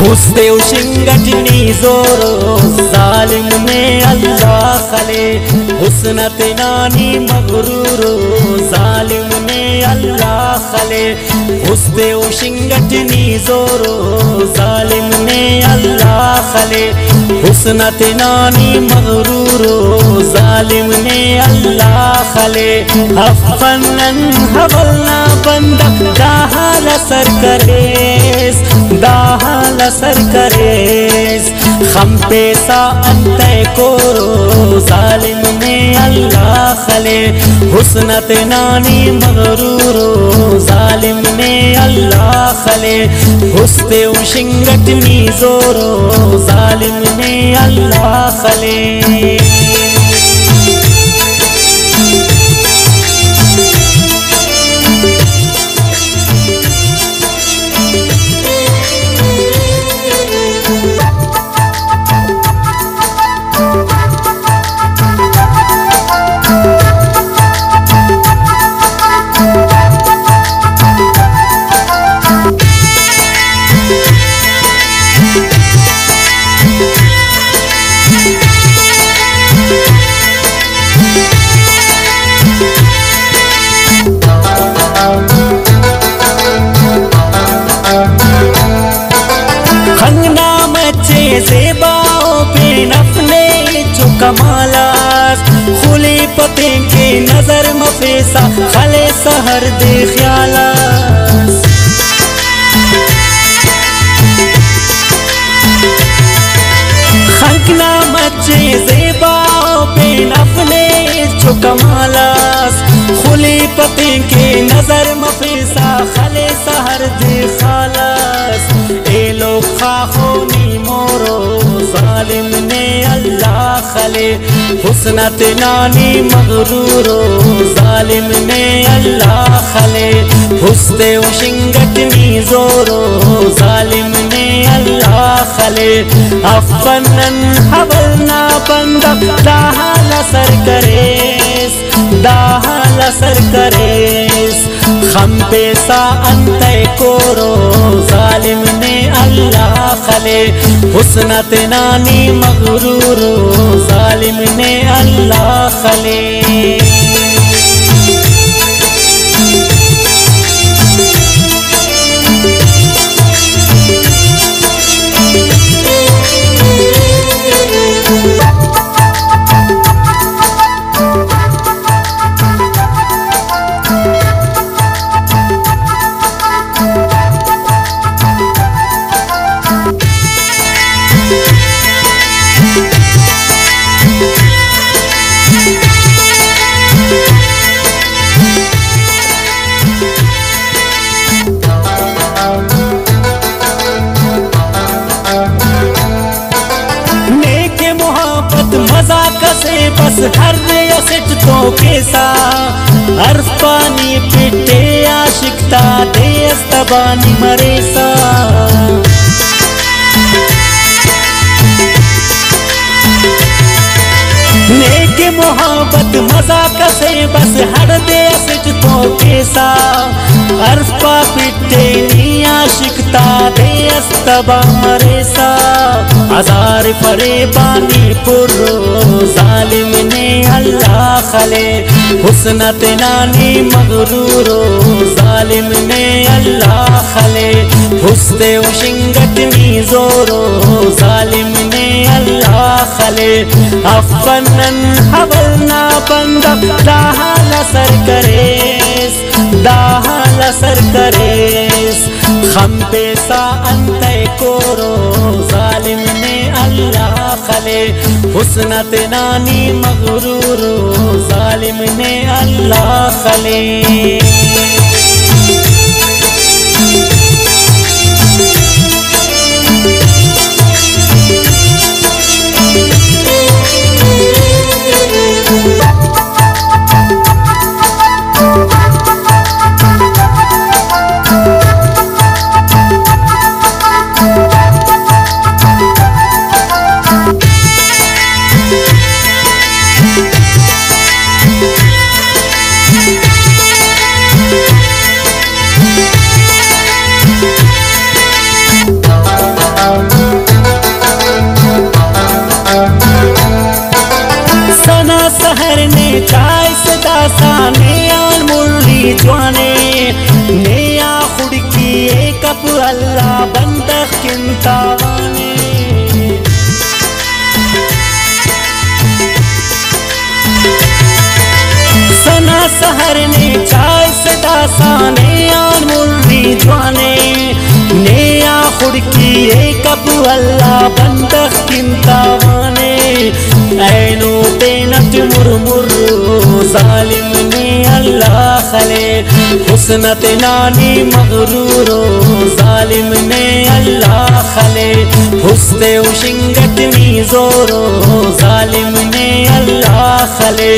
हुस्ते उशिंगटनी जोरो जालिम ने अल्लाह खले हुस्नत नानी मगरूरो जालिम ने अल्लाह खले हुस्ते उशिंगटनी जोरो जालिम ने अल्लाह खले हुस्नत नानी मगरूरो जालिम ने अल्लाह खले अफनन हवलना बंदा दाहल सर करेस दाहल सर करेस खम पेसा अंते कोरो जालिम ने अल्लाह खले हुस्नत नानी मगरूरो जालिम ने अल्लाह खले हुस्ते उशिंगटनी जोरो जालिम ने अल्लाह खले। ज़ेबाओं पे नफले जो कमालास खुले पते के नजर मफेसा खले सहर दे ख्यालास खंकना मचे ज़ेबाओं पे नफले जो कमालास खुले पते के नजर मफेसा खले सहर दे ख्यालास ए लोग खाखोनी मोरो जालिम ने अल्लाह खले हुस्नत नानी मगरूरो जालिम ने अल्लाह खले हुस्ते उशिंगटनी जोरो जालिम ने अल्लाह खले अफनन हवलना बंदा दाहल सर करेस दाहल सर करेस खम पेसा अंते कोरो जालिम ने अल्लाह खले हुस्नत नानी मगरूरो जालिम ने अल्लाह खले। बस हर असट तो कैसा हर्फ पानी पिटे आशिकता देस तबानी मरेसा नेक मोहब्बत मजा कसे बस हर देस तो कैसा हर्फ पा पिटे आशिकता देस तबा मरेसा हजार फरेबानी पुरो जालिम ने अल्लाह खले हुस्नत नानी मगरूरो जालिम ने अल्लाह खले हुस्ते उशिंगटनी जोरो जालिम ने अल्लाह खले अफनन हवलना बंदा दाहल सर करेस दाहल सर करेस खम पेसा अंते कोरो जालिम ने अल्लाह खले हुस्नत नानी मगरूरो जालिम ने अल्लाह खले। जवाने नया खुड़की कप अल्लाह बंदख किंतावाने सना सहर ने चाय सदा साने आन मुर्री जवाने नया खुड़की कप अल्लाह बंदख किंतावाने ऐनो तेनत मुरमुर जालिम ने अल्लाह खले हुस्नत नानी मगरूरो जालिम ने अल्लाह खले हुस्ते उशिंगत नी जोरो जालिम ने अल्लाह खले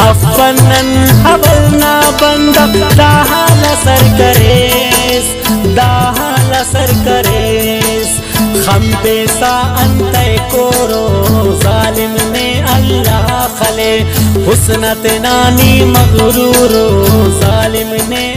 अफनन हवलना बंदा दाहल सर करेस दाहल सर करेस खम बेसा अंते कोरो जालिम ने अल्लाह खले हुस्नत नानी मगरूरो जालिम ने